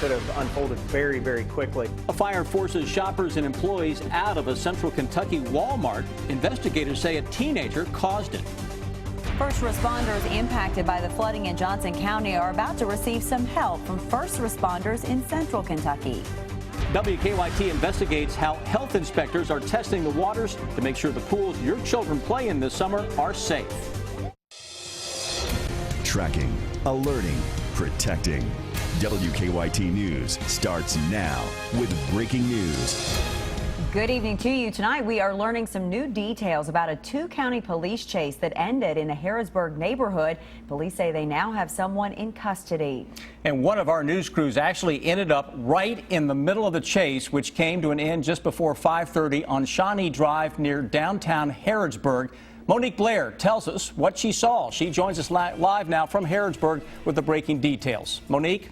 could have unfolded very, very quickly. A fire forces shoppers and employees out of a central Kentucky Walmart. Investigators say a teenager caused it. First responders impacted by the flooding in Johnson County are about to receive some help from first responders in central Kentucky. WKYT investigates how health inspectors are testing the waters to make sure the pools your children play in this summer are safe. Tracking, alerting, protecting. WKYT News starts now with breaking news. Good evening to you. Tonight we are learning some new details about a two-county police chase that ended in a Harrodsburg neighborhood. Police say they now have someone in custody. And one of our news crews actually ended up right in the middle of the chase, which came to an end just before 5:30 on Shawnee Drive near downtown Harrodsburg. Monique Blair tells us what she saw. She joins us live now from Harrodsburg with the breaking details. Monique?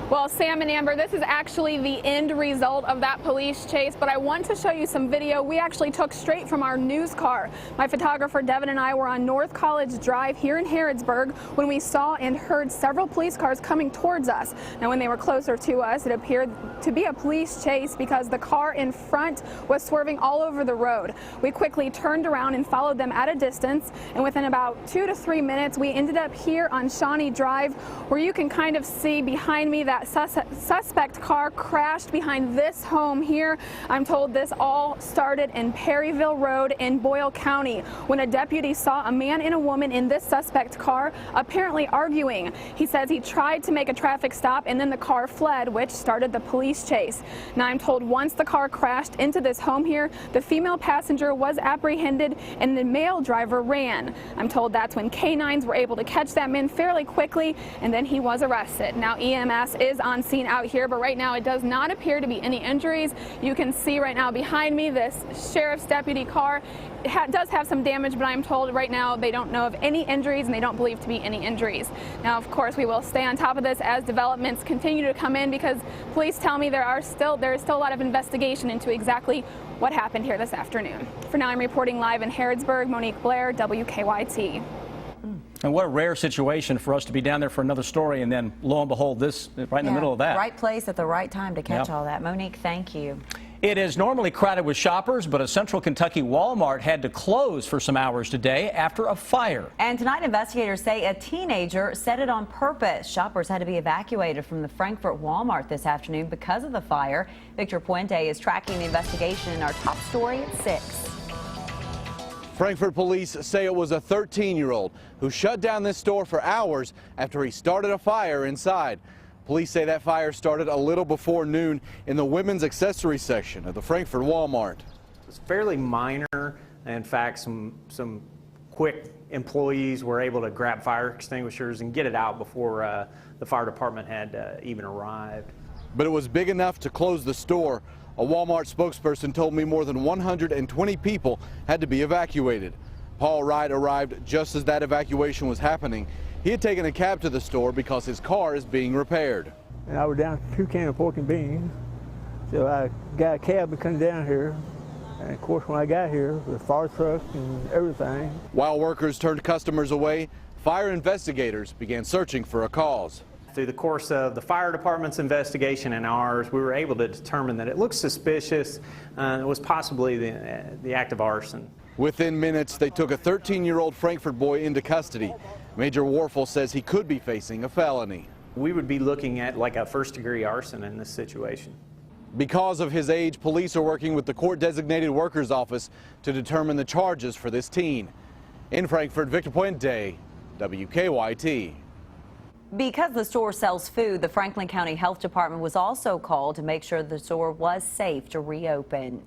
Well, Sam and Amber, this is actually the end result of that police chase, but I want to show you some video we actually took straight from our news car. My photographer Devin and I were on North College Drive here in Harrodsburg when we saw and heard several police cars coming towards us. Now, when they were closer to us, it appeared to be a police chase because the car in front was swerving all over the road. We quickly turned around and followed them at a distance, and within about 2 to 3 minutes, we ended up here on Shawnee Drive, where you can kind of see behind me that suspect car crashed behind this home here. I'm told this all started in Perryville Road in Boyle County when a deputy saw a man and a woman in this suspect car apparently arguing. He says he tried to make a traffic stop and then the car fled, which started the police chase. Now I'm told once the car crashed into this home here, the female passenger was apprehended and the male driver ran. I'm told that's when canines were able to catch that man fairly quickly, and then he was arrested. Now EMS is on scene out here, but right now it does not appear to be any injuries. You can see right now behind me this sheriff's deputy car. It does have some damage, but I'm told right now they don't know of any injuries and they don't believe to be any injuries. Now, of course, we will stay on top of this as developments continue to come in, because police tell me there is still a lot of investigation into exactly what happened here this afternoon. For now, I'm reporting live in Harrodsburg. Monique Blair, WKYT. And what a rare situation for us to be down there for another story, and then lo and behold, this right in the middle of that. Right place at the right time to catch all that. Monique, thank you. It is normally crowded with shoppers, but a central Kentucky Walmart had to close for some hours today after a fire. And tonight, investigators say a teenager set it on purpose. Shoppers had to be evacuated from the Frankfort Walmart this afternoon because of the fire. Victor Puente is tracking the investigation in our top story at 6. Frankfort police say it was a 13-year-old who shut down this store for hours after he started a fire inside. Police say that fire started a little before noon in the women's accessory section of the Frankfort Walmart. It's fairly minor. In fact, some quick employees were able to grab fire extinguishers and get it out before the fire department had even arrived. But it was big enough to close the store. A Walmart spokesperson told me more than 120 people had to be evacuated. Paul Wright arrived just as that evacuation was happening. He had taken a cab to the store because his car is being repaired. And I was down 2 cans of pork and beans, so I got a cab and come down here. And of course, when I got here, the fire truck and everything. While workers turned customers away, fire investigators began searching for a cause. Through the course of the fire department's investigation and ours, we were able to determine that it looked suspicious. It was possibly the act of arson. Within minutes, they took a 13-year-old Frankfort boy into custody. Major Warfel says he could be facing a felony. We would be looking at like a first-degree arson in this situation. Because of his age, police are working with the court-designated workers office to determine the charges for this teen. In Frankfort, Victor Puente, WKYT. Because the store sells food, the Franklin County Health Department was also called to make sure the store was safe to reopen.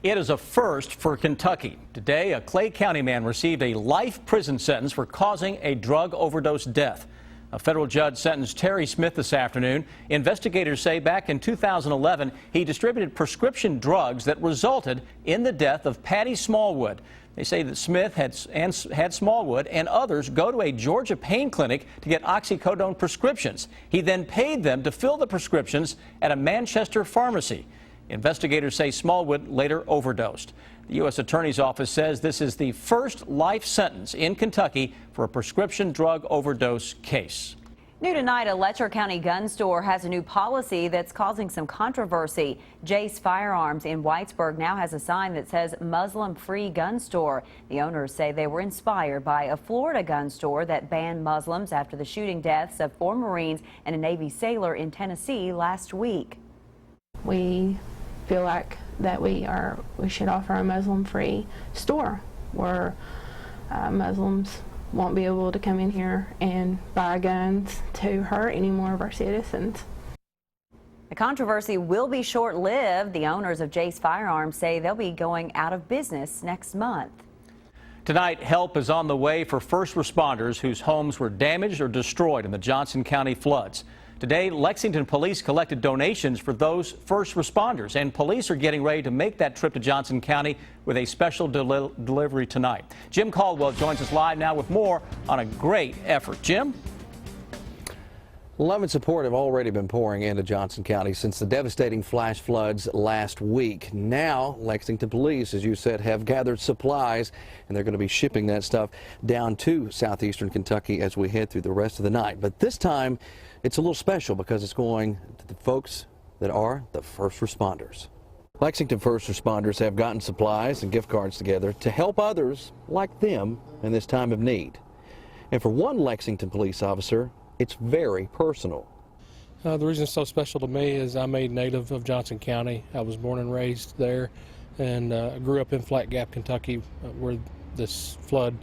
It is a first for Kentucky. Today, a Clay County man received a life prison sentence for causing a drug overdose death. A federal judge sentenced Terry Smith this afternoon. Investigators say back in 2011, he distributed prescription drugs that resulted in the death of Patty Smallwood. They say that Smith had Smallwood and others go to a Georgia pain clinic to get oxycodone prescriptions. He then paid them to fill the prescriptions at a Manchester pharmacy. Investigators say Smallwood later overdosed. The U.S. Attorney's Office says this is the first life sentence in Kentucky for a prescription drug overdose case. New tonight, a Letcher County gun store has a new policy that's causing some controversy. Jace Firearms in Whitesburg now has a sign that says Muslim-free gun store. The owners say they were inspired by a Florida gun store that banned Muslims after the shooting deaths of 4 Marines and a Navy sailor in Tennessee last week. We feel like that we should offer a Muslim-free store where Muslims won't be able to come in here and buy guns to hurt any more of our citizens. The controversy will be short-lived. The owners of Jace Firearms say they'll be going out of business next month. Tonight, help is on the way for first responders whose homes were damaged or destroyed in the Johnson County floods. Today, Lexington police collected donations for those first responders, and police are getting ready to make that trip to Johnson County with a special delivery tonight. Jim Caldwell joins us live now with more on a great effort. Jim? Love and support have already been pouring into Johnson County since the devastating flash floods last week. Now, Lexington police, as you said, have gathered supplies, and they're going to be shipping that stuff down to southeastern Kentucky as we head through the rest of the night. But this time, it's a little special because it's going to the folks that are the first responders. Lexington first responders have gotten supplies and gift cards together to help others like them in this time of need. And for one Lexington police officer, it's very personal. The reason it's so special to me is I'm a native of Johnson County. I was born and raised there, and I grew up in Flat Gap, Kentucky, where this flood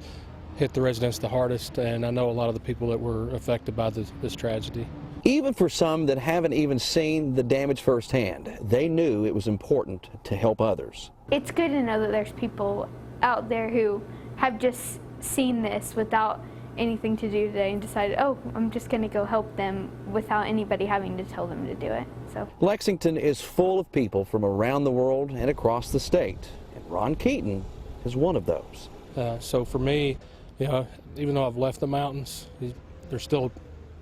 hit the residents the hardest, and I know a lot of the people that were affected by this tragedy. Even for some that haven't even seen the damage firsthand, they knew it was important to help others. It's good to know that there's people out there who have just seen this without anything to do today and decided, oh, I'm just going to go help them without anybody having to tell them to do it. So Lexington is full of people from around the world and across the state, and Ron Keaton is one of those. So for me, you know, even though I've left the mountains, there's still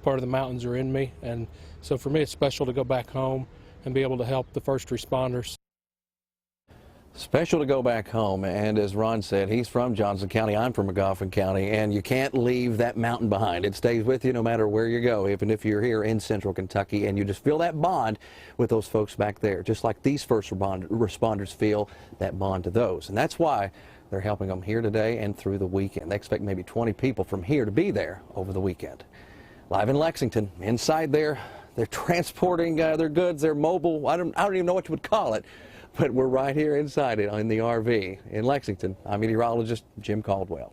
part of the mountains are in me, and so for me it's special to go back home and be able to help the first responders. Special to go back home, and as Ron said, he's from Johnson County, I'm from McGoffin County, and you can't leave that mountain behind. It stays with you no matter where you go, even if you're here in central Kentucky, and you just feel that bond with those folks back there, just like these first responders feel that bond to those. And that's why they're helping them here today and through the weekend. They expect maybe 20 people from here to be there over the weekend. Live in Lexington, inside there, they're transporting their goods, they're mobile, I don't even know what you would call it. But we're right here inside it in the RV in Lexington. I'm meteorologist Jim Caldwell.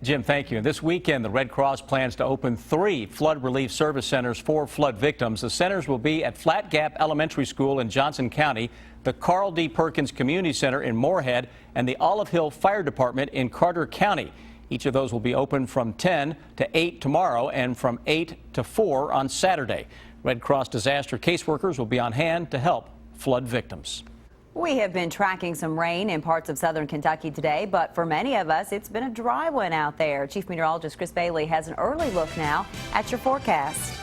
Jim, thank you. And this weekend, the Red Cross plans to open 3 flood relief service centers for flood victims. The centers will be at Flat Gap Elementary School in Johnson County, the Carl D. Perkins Community Center in Moorhead, and the Olive Hill Fire Department in Carter County. Each of those will be open from 10 to 8 tomorrow and from 8 to 4 on Saturday. Red Cross disaster caseworkers will be on hand to help flood victims. We have been tracking some rain in parts of southern Kentucky today, but for many of us, it's been a dry one out there. Chief Meteorologist Chris Bailey has an early look now at your forecast.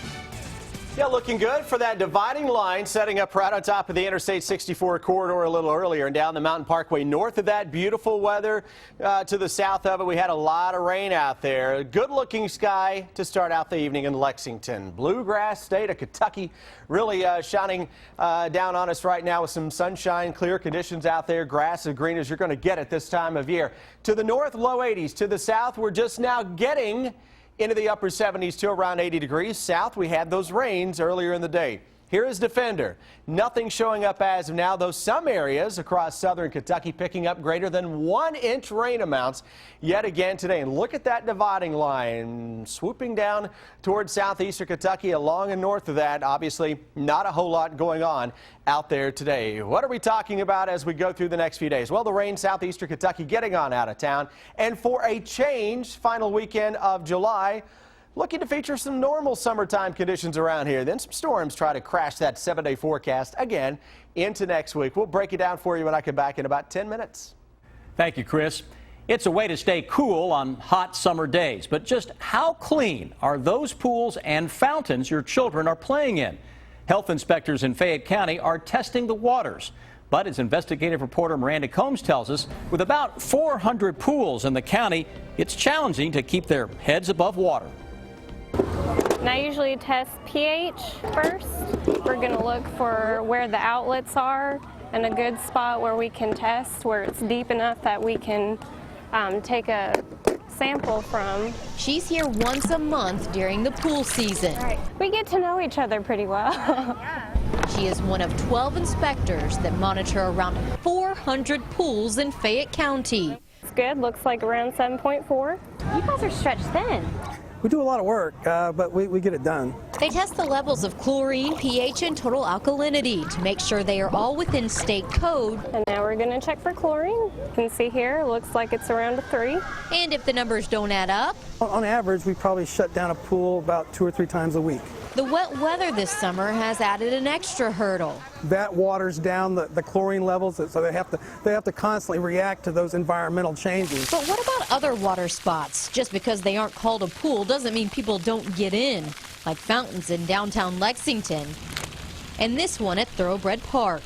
Yeah, looking good for that dividing line setting up right on top of the Interstate 64 corridor a little earlier and down the Mountain Parkway. North of that, beautiful weather to the south of it. We had a lot of rain out there. Good looking sky to start out the evening in Lexington. Bluegrass state of Kentucky really shining down on us right now with some sunshine, clear conditions out there. Grass as green as you're going to get at this time of year. To the north, low 80s. To the south, we're just now getting into the upper 70s to around 80 degrees. South, we had those rains earlier in the day. Here is Defender. Nothing showing up as of now, though some areas across southern Kentucky picking up greater than 1-inch rain amounts yet again today. And look at that dividing line swooping down towards southeastern Kentucky along and north of that. Obviously, not a whole lot going on out there today. What are we talking about as we go through the next few days? Well, the rain southeastern Kentucky getting on out of town. And for a change, final weekend of July, looking to feature some normal summertime conditions around here. Then some storms try to crash that 7-day forecast again into next week. We'll break it down for you when I come back in about 10 minutes. Thank you, Chris. It's a way to stay cool on hot summer days, but just how clean are those pools and fountains your children are playing in? Health inspectors in Fayette County are testing the waters. But as investigative reporter Miranda Combs tells us, with about 400 pools in the county, it's challenging to keep their heads above water. And I usually test pH first. We're going to look for where the outlets are and a good spot where we can test, where it's deep enough that we can take a sample from. She's here once a month during the pool season. Right. We get to know each other pretty well. She is one of 12 inspectors that monitor around 400 pools in Fayette County. It's good, looks like around 7.4. You guys are stretched thin. We do a lot of work, but we get it done. They test the levels of chlorine, pH, and total alkalinity to make sure they are all within state code. And now we're going to check for chlorine. You can see here, it looks like it's around a 3. And if the numbers don't add up? On average, we probably shut down a pool about 2 or 3 times a week. The wet weather this summer has added an extra hurdle. That waters down the chlorine levels, so they have to constantly react to those environmental changes. But what about other water spots? Just because they aren't called a pool doesn't mean people don't get in, like fountains in downtown Lexington, and this one at Thoroughbred Park.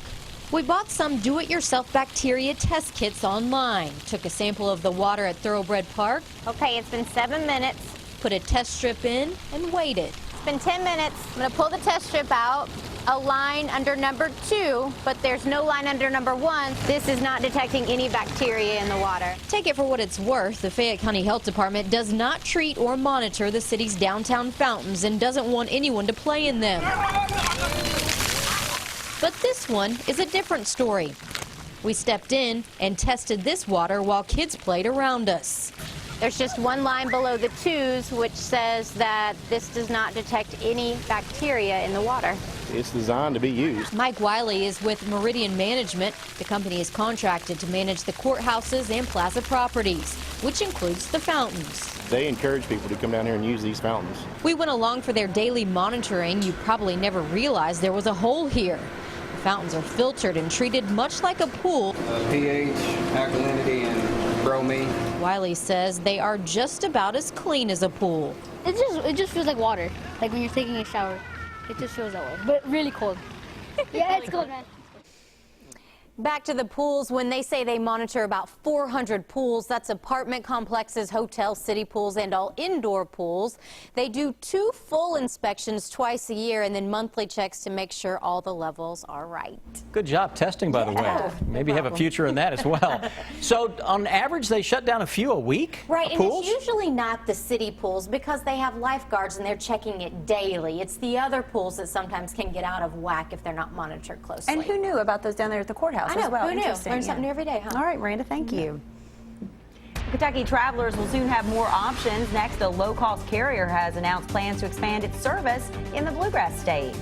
We bought some do-it-yourself bacteria test kits online, took a sample of the water at Thoroughbred Park. Okay, it's been 7 minutes. Put a test strip in and waited. It's been 10 minutes. I'm going to pull the test strip out, a line under number 2, but there's no line under number 1. This is not detecting any bacteria in the water. Take it for what it's worth. The Fayette County Health Department does not treat or monitor the city's downtown fountains and doesn't want anyone to play in them. But this one is a different story. We stepped in and tested this water while kids played around us. There's just one line below the 2s which says that this does not detect any bacteria in the water. It's designed to be used. Mike Wiley is with Meridian Management. The company is contracted to manage the courthouses and plaza properties, which includes the fountains. They encourage people to come down here and use these fountains. We went along for their daily monitoring. You probably never realized there was a hole here. The fountains are filtered and treated much like a pool. pH, alkalinity, and bromine. Wiley says they are just about as clean as a pool. It just feels like water, like when you're taking a shower. It just feels that way, but really cold. Yeah, it's cold, man. Back to the pools. When they say they monitor about 400 pools, that's apartment complexes, hotels, city pools, and all indoor pools. They do 2 full inspections twice a year and then monthly checks to make sure all the levels are right. Good job testing, by the way. Maybe have a future in that as well. So on average, they shut down a few a week? Right, and pools? it's usually not the city pools because they have lifeguards and they're checking it daily. It's the other pools that sometimes can get out of whack if they're not monitored closely. And who knew about those down there at the courthouse I know, as well? who knew? Interesting, Learn something new every day, huh? All right, Miranda, thank you. Kentucky travelers will soon have more options. Next, a low-cost carrier has announced plans to expand its service in the Bluegrass State.